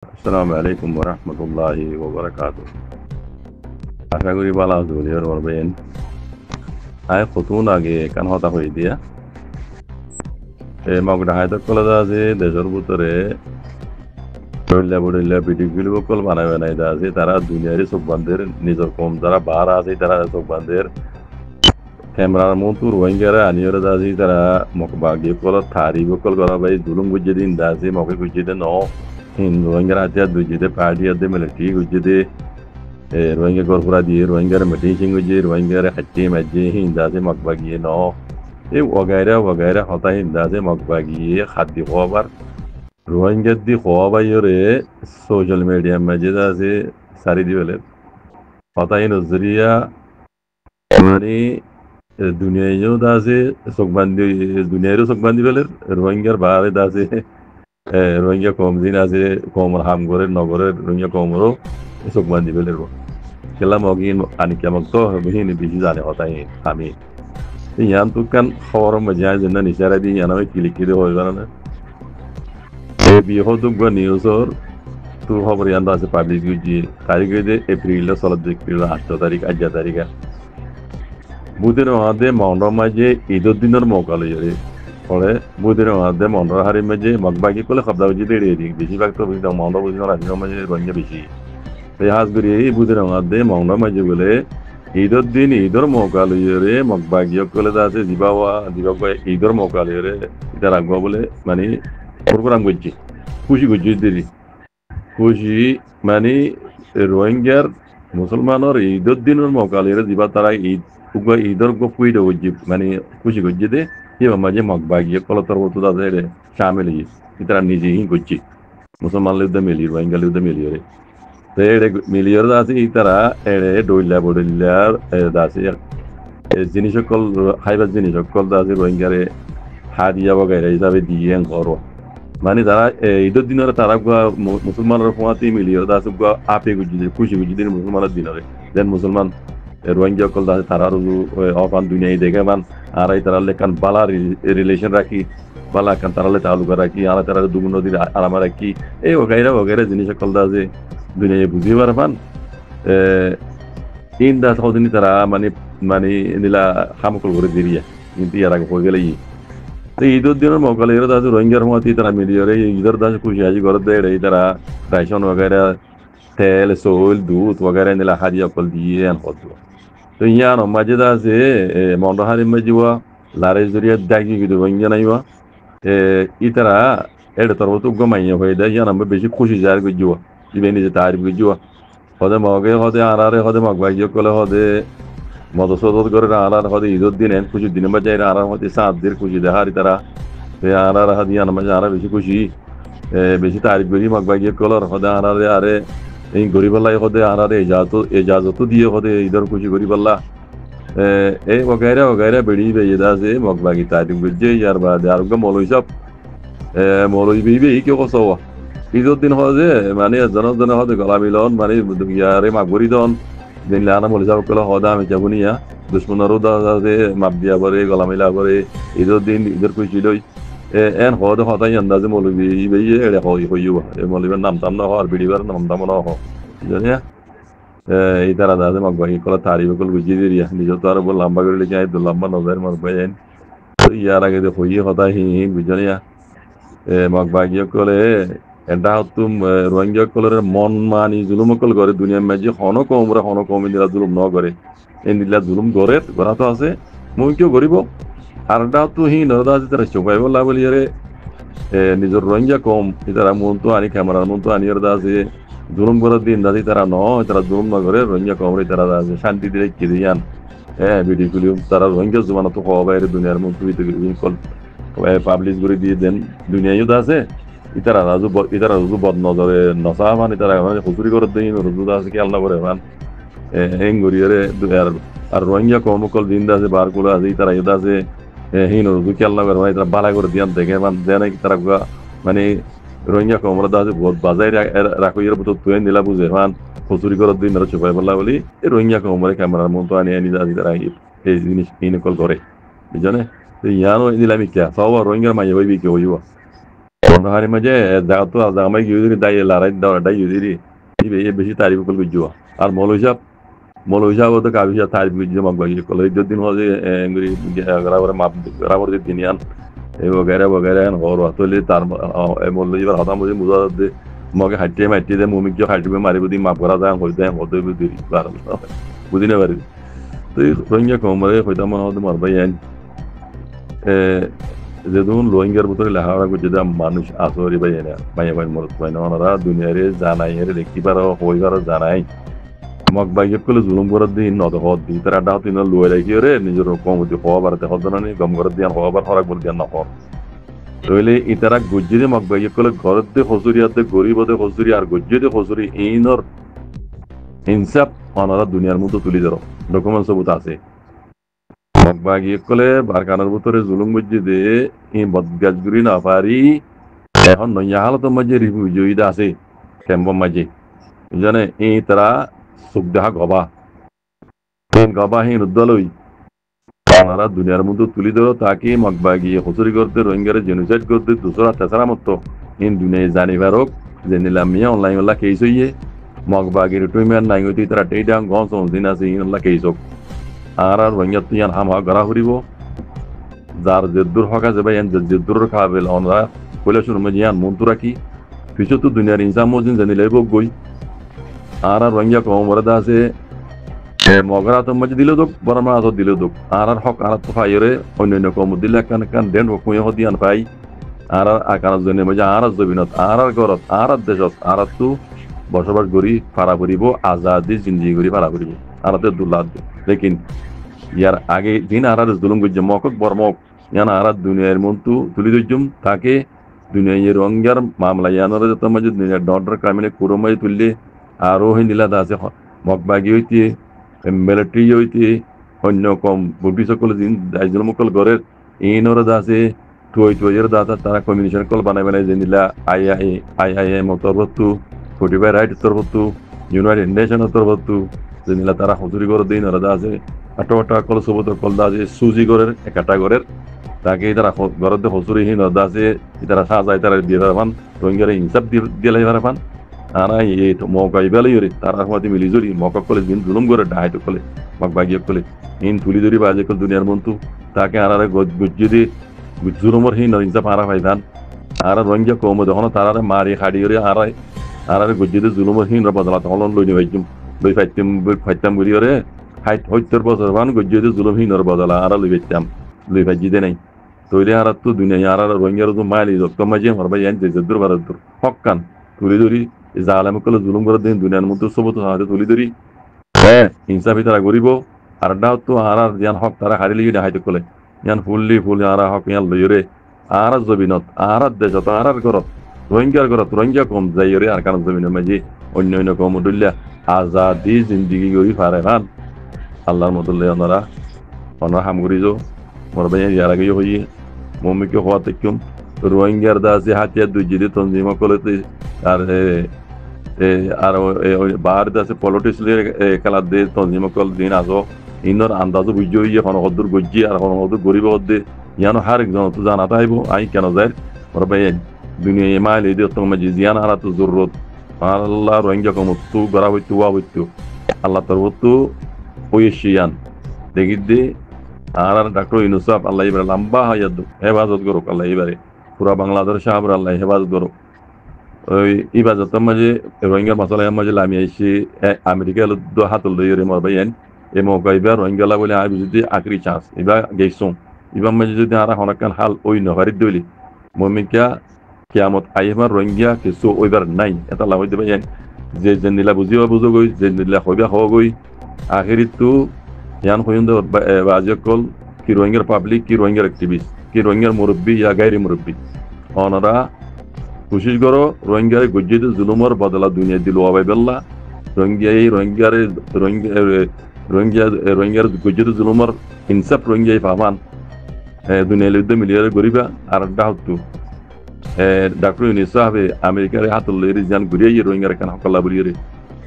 আসসালামু আলাইকুম ওরহমতুল্লাহি ওবরাকাতুহ। আশা করি ভালো আছো আর বলবেন। আয় কতক্ষণ আগে কান হতা হয়ে দিয়া মগ ডাহাইত কলে আছে দেশের ভিতরে বড়িল্লা বড়িল্লা ভিডিও গুলো কল বানায় বানাই দা আছে তারা দুনিয়ারে চোখ বান্ধের নিজের কম যারা বার আছে তারা চোখ বান্ধের ক্যামেরার মতো রোহিঙ্গারা আনিয়রে দা আছে তারা মক বাগিয়ে কল থারি বকল করা ভাই জুলুম গুজে দিন দা আছে মকে গুজে দে ন রোহিঙ্গারা হাতে দুজে দে পার্টি হাতে মিলিটারি গুজে দে Rohingya korpora di Rohingya meeting singuji Rohingya hatti majji hinda se makbagi no wagaira hota hinda se makbagi khaddi khobar Rohingya di khoba yore social media majida se sari di bele hota hin uzriya mani दुनिया जो दासे सुखबंदी दुनिया रो सुखबंदी बेले Rohingya बारे दासे Rohingya कौम दिन दासे कौम हम गोरे नगरे रोहिंग्या कौम रो सुखबंदी बेले रो kila mogin ani kya magto bihini bihi zane hota hai ami yan tu kan khawar majaz na nishara di yana kilikide hoy gana e bi hodu go news or tu khabar yan da se public ji tarikh de april 16 april 8 tarik ajja tarikh বুধের মধ্যে মন্ডর মাঝে ঈদের দিনের মৌকা লইরে পরে বুধের মধ্যে মন্ডর হারির মাঝে মগবাগি করলে খবদা বুঝি দেড়ে দিক বেশিরভাগ তো বুঝতাম মন্ডর বুঝি রাজির মাঝে রঞ্জা বেশি এই হাজ করি এই বুধের মধ্যে মন্ডর মাঝে বলে ঈদের দিন ঈদের মৌকা লইরে মগবাগি করলে আছে দিবা ঈদের মৌকা লইরে এটা রাখবো বলে মানে প্রোগ্রাম করছি খুশি করছি দেরি খুশি মানে রোহিঙ্গার মুসলমানের ঈদের দিনের মৌকা লইরে দিবা তারা Eid uga idor go puido wujib mani kushi gujide hiba maje magbagi kolotor wotu da zere shamili itara niji hin guchi musamman lewda meli rohingya lewda meli ore tere meli ore da si itara ere doilla bodilla da si জিনিসকল খাইবার জিনিসকল da si rohingya re হাদিয়া বগাইরা হিসাবে দিয়ে করো মানে তারা ঈদের দিনের তারা মুসলমানের ফোয়াতি মিলিয়ে da si আপে গুজিদে খুশি গুজিদে মুসলমানের দিনরে দেন মুসলমান Rohingya kol da tararu ofan dunia dega man arai taralle kan bala relation rakhi bala kan taralle taluka rakhi ara taralle duguno dir arama rakhi wagaira jinis kol da je dunia buzi barban in da thodini tara mani nila khamkol gore diriya inti ara ko gele yi te idod dinor mokale era da Rohingya mati tara miliore idhar da kushi aji gore de re tara ration wagaira tel soil दूध वगैरह निला हाजिया कल दिए अन होतो तो यहाँ मजेदा से मंडहारी में जुआ लारे जरिया दागी की दुनिया नहीं हुआ इतना ऐड तरह तो गमाइया हुए दा यहाँ नंबर बेसिक खुशी जार की जुआ जिबेनी से तारीफ की जुआ होदे मौके होदे आरारे होदे मगवाइयो कले होदे मदसोदत करे आरार होदे इधर दिन है कुछ दिन में जाए आरार होदे 7 दिन खुशी दहारी तरह तो आरार होदे यहाँ नंबर आरार बेसिक खुशी बेसिक तारीफ करी मगवाइयो कलर होदे आरारे आरे এই গরিবাল্লাহ হদে আনারে এজাজত দিয়ে হদে ইদর খুশি গরিবাল্লাহ এই ওগাইরা বেড়ি বেজে আছে মগবাগি তারিখ বুঝছে ইয়ার বাদে আরোগ্য মৌলই সব মৌলই বেইবে কি কসওয়া ঈদের দিন হদে মানে জন হদে গলা মিলন মানে ইয়ারে মাগবরি দন দিন লানা মৌলই সব কলা হদা আমি যাবনিয়া দুশ্মনেরও দাদে মাপ দিয়া করে গলা মিলা করে ঈদের দিন ঈদের খুশি লই en hode hota yanda ze molubi beje ele hoy hoyuwa molubi nam tam na har bidibar nam tam na ho janiya itara da ze magbai kola taribe kol gujiri ya nijo tar bol lamba gole jay do lamba nazar mar bayen to yara ge de hoyi hota hi bujaniya magbai kole enda tum rohingya koler mon mani zulum kol gore duniya me je hono kom dila zulum no gore en dila zulum gore gora to ase moi kyo goribo আরডা তো হি নরদা তারা চোপাই বলা বলি রে নিজের রোহিঙ্গা কম তারা মন তো আনি ক্যামেরার মন তো আনি রদা আছে জুলুম করে দিন দাদি তারা ন তারা জুলুম না করে রোহিঙ্গা কম রে তারা আছে শান্তি দিয়ে কি দিয়ান ভিডিও গুলি তারা রোহিঙ্গা জমানা তো হওয়া বাইরে দুনিয়ার মন তুই তো কল পাবলিশ করে দিয়ে দেন দুনিয়ায় তো আছে ইতারা রাজু বদ নজরে নসা মানে তারা মানে হুজুরি করে দিন রুজু আছে কি আল্লাহ করে মান হেং গরিয়ারে আর রোহিঙ্গা কম কল দিন আছে বার করে আছে তারা ইদা আছে hino duki Allah bermai tera bala gor diam dege man dena ki tara ga mani rohingya ko amra da bahut bazai rakho yer buto tuen dila buze man huzuri gor din ro chupai balla boli e rohingya ko amra camera mon to ani da tara e jinis hino kol gore bijane to yano dila mi kya sawa rohingya ma yebi ke oyuwa Hari maje জায়গা তো জামাই গিয়ে দাই লারাই দাও দাই ইউদি ইবে বেশি তারিফ call গুজো আর মৌলহিসাব তো কাবিসা তারিফ গুজো mug বাগি কল এই দিন হজে এঙ্গুরি গরাবরে মাপ গরাবরে দিনিয়ান এই वगैरह वगैरह और वातले तार মৌলহিসাব হতা মুজে মুজা দে মগে হাইতে মাইতে দে মুমিক জো হাইতে মারি বুদি মাপ করা যায় হই দেয় হদে বুদি বার বুদিনে বারি তো রোহিঙ্গা কমরে হইতা মন হদে মারবাই আইন যেদুন রোহিঙ্গার ভিতরে লেখাপড়া করছে যে মানুষ আসরি ভাই এরা মাইয়া ভাই মরত ভাই না ওনারা দুনিয়ারে জানাই এর দেখতে পারো হই পারো জানাই মগ বাইকে কলে জুলুম করে দিন নদ হদ দি তারা ডাহত ইন লয়ে রাখি রে নিজের কমতি হওয়া বাড়াতে হদ না নি গম করে দিয়ান হওয়া বার হরাক বল দিয়ান না হর তইলে ইতারা গুজ্জিরে মগ বাইকে কলে ঘরের দে হজুরিয়াতে গরিবতে হজুরি আর গুজ্জিতে হজুরি ইনর ইনসাফ ওনারা দুনিয়ার মধ্যে তুলি ধরো ডকুমেন্ট সবুত আছে মগবাগি কলে বারকানার ভিতরে জুলুম বুঝি দে ই বদগাজগুরি না পারি এখন নয়া হালতের মাঝে রিভিউ জয়িদা আছে ক্যাম্পের মাঝে জানে এই তারা সুখ দেখা গবা গবা হি রুদ্দলই ওনারা দুনিয়ার মধ্যে তুলি ধরো তাকে মগবাগি হসুরি করতে রোহিঙ্গারে জেনোসাইড করতে দুসরা তেসরা মতো ইন দুনিয়ায় জানিবার হোক যে নিলামিয়া অনলাইন ওলা কেস হইয়ে মগবাগির টুইমের নাই হইতে তারা টেইডাং গঞ্জ দিন আছে ইন ওলা কেস হোক আর রোহিঙ্গা তুইয়ান হাম গড়া ফুরিব যার জেদ্দুর হকা যাবে এন জেদ্দুর খাবেল ওনরা কইলে শুরু মজিয়ান মন্তু রাখি পিছু তো দুনিয়ার ইনসাম মজিন জানিলে বই আর রোহিঙ্গা কম বরদা আছে মগরা তো মজি দিলে দোক বরমা তো দিলে দোক আর হক আর তো ফাইরে অন্য কম দিলে কান কান দেন হকুই হদিয়ান পাই আর আকার জন্য মজি আর জবিনত আর গরত আর দেশত আর তো বসবাস করি ফারা করিব আজাদি জিন্দেগি করি ফারা করিব আর তো দুলাদ লেকিন ইয়ার আগে দিন আর জুলুম গুজ্জম মকক বর্মক ইয়ান আর দুনিয়ার মন্তু তুলি দুজুম তাকে দুনিয়ার রোহিঙ্গার মামলা ইয়ানোর যত মাঝে দুনিয়ার ডর কামিনে কুরমাই তুললে আরো হিন্দিলা দাসে মগবাগি হইতে মিলিটারি হইতে অন্য কম বুটি সকল দিন দাইজুল মুকল ঘরের ইনর দাসে টুয়ের দাদা তারা কমিউনিকেশন কল বানাই বানাই জেনিলা আই তরবতু 45 রাইট তরবতু ইউনাইটেড নেশন তরবতু জেনিলা তারা হজুরি করে দিন আর দাসে আটা কল সবত কল দাসে সুজি ঘরের একটা ঘরের তাকে তারা ঘরের হজুরিহীন দাসে তারা সাজায় তারা দিয়ে পান রোহিঙ্গারে হিসাব দিয়ে পান আর এই মৌকা ইবেলাই তারা হমাতে মিলিজুরি মকা কলে দিন জুলুম করে ডাহাইতো কলে মগ বাগিয়ে কলে ইন তুলি ধরি বাজে কল দুনিয়ার মন্তু তাকে আর গুজ্জি দি জুলুমর হীন হিসাব হারা পাইতান আর রোহিঙ্গা কম যখন তারা মারি খাড়ি আর গুজ্জি দি জুলুমর হীন বদলা তখন লই নিবাইজুম লই ফাইতাম গুলি রে 70 বছর বান গুজ্জি দি জুলুম হীনর বদলা আর লই বাইতাম লই ফাইজি দে নাই তৈলে আর তো দুনিয়া আর রোহিঙ্গার তো মালি যত মাঝে হরবা ইয়ান যে দূর বারদুর হক্কান তুলি ধরি জালেম কলে জুলুম করে দিন দুনিয়ার মধ্যে সবত হাতে তুলি ধরি হ্যাঁ ইনসাফি তারা গরিব আর ডাও তো আর ইয়ান হক তারা হারি লিগে দেখাইতে কলে ইয়ান ফুললি ফুল আর হক ইয়ান লইরে আর জবিনত আর দেশত আর ঘরত রোহিঙ্গার ঘরত রোহিঙ্গা কম যাইরে আর কারণ জমিনের মাঝে অন্য কম দুল্লা আজাদি জিন্দিগি গরি ফারে ভান আল্লাহর মতলে ওনারা হামগুরি যো মরবাই ইয়ার আগে হই মমিকে হওয়া তেকুম রোহিঙ্গার দাসে হাতিয়া দুজিদি তঞ্জিম কলেতে আর আর বাহার দাসে পলিটিক্সের খেলা দে তঞ্জিম কল দিন আজো ইনর আন্দাজও বুঝি হইয়ে হন হদুর গজ্জি আর হন হদুর গরিব হদে ইয়ানো হার একজন তো জানাতে আইব আই কেন যায় মরবাই দুনিয়া মাইল এই তো মাঝে জিয়ান আর তো জরুরত আল্লাহ রোহিঙ্গা কম তু গড়া হইতু ওয়া হইতু আল্লাহ তরবতু ওয়েশিয়ান দেখি দে আর ডাক্তার ইউনুসাফ আল্লাহ এবারে লম্বা হায়াত হেফাজত করুক আল্লাহ এবারে পুরা বাংলাদেশ সাহাবর আল্লাহ হেফাজত করুক ওই ইবাজতের মাঝে রোহিঙ্গার মশলার মাঝে লামি আইসি আমেরিকা হাতল দিয়ে মরবাই আইন এই মৌকা এবার রোহিঙ্গালা বলে আই যদি আখরি চান্স এবার গেছুম এবার মাঝে যদি আর হনকান হাল ওই নভারিত দইলি মমিকা কিয়ামত আইবার রোহিঙ্গা কিছু ওইবার নাই এটা লাভ হইতে পাই যে নিলা বুঝিবা বুঝো গই যে নিলা হইবা হওয়া গই আখেরিত তো ইয়ান হইন বাজকল কি রোহিঙ্গার পাবলিক কি রোহিঙ্গার অ্যাক্টিভিস্ট কি রোহিঙ্গার মুরব্বী ইয়া গাইরি মুরব্বী ওনারা কোশিশ করো রোহিঙ্গারে গজ্জিতে জুলুমর বদলা দুনিয়া দিল ওয়াবাই বেল্লা রোহিঙ্গার গজ্জিতে জুলুমর ইনসাফ রোহিঙ্গাই পামান দুনিয়া লিদ্দে মিলিয়ারে গরিবা আর ডাহতু ডাক্তার ইউনুসাফ আমেরিকার হাতল জান ঘুরিয়ে রোহিঙ্গার কান হকল্লা বলিয়ে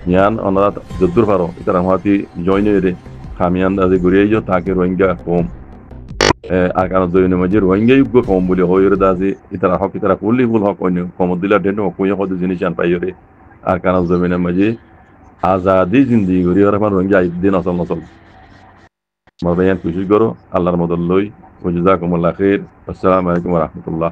ইয়ান ওনারা যদ্দুর পারো ইতারা হাতি জয়েন রে খামিয়ান দাজে ঘুরিয়ে তাকে রোহিঙ্গা কম আর কারণ জমিনের মাঝে রোহিঙ্গা যোগ্য কম বলে হয়ে দাজি ইতারা হক ইতারা ফুললি ফুল হক অন্য কম দিলা ডেন্ট হক হক জিনিস আন পাইরে আর কারণ জমিনের মাঝে আজাদি জিন্দি করি আর আমার রোহিঙ্গা দিন আসল নসল মরবাইয়ান খুশি করো আল্লাহর মদল লই ওজুজাকুমুল্লাহ খের আসসালামু আলাইকুম ওয়া রাহমাতুল্লাহ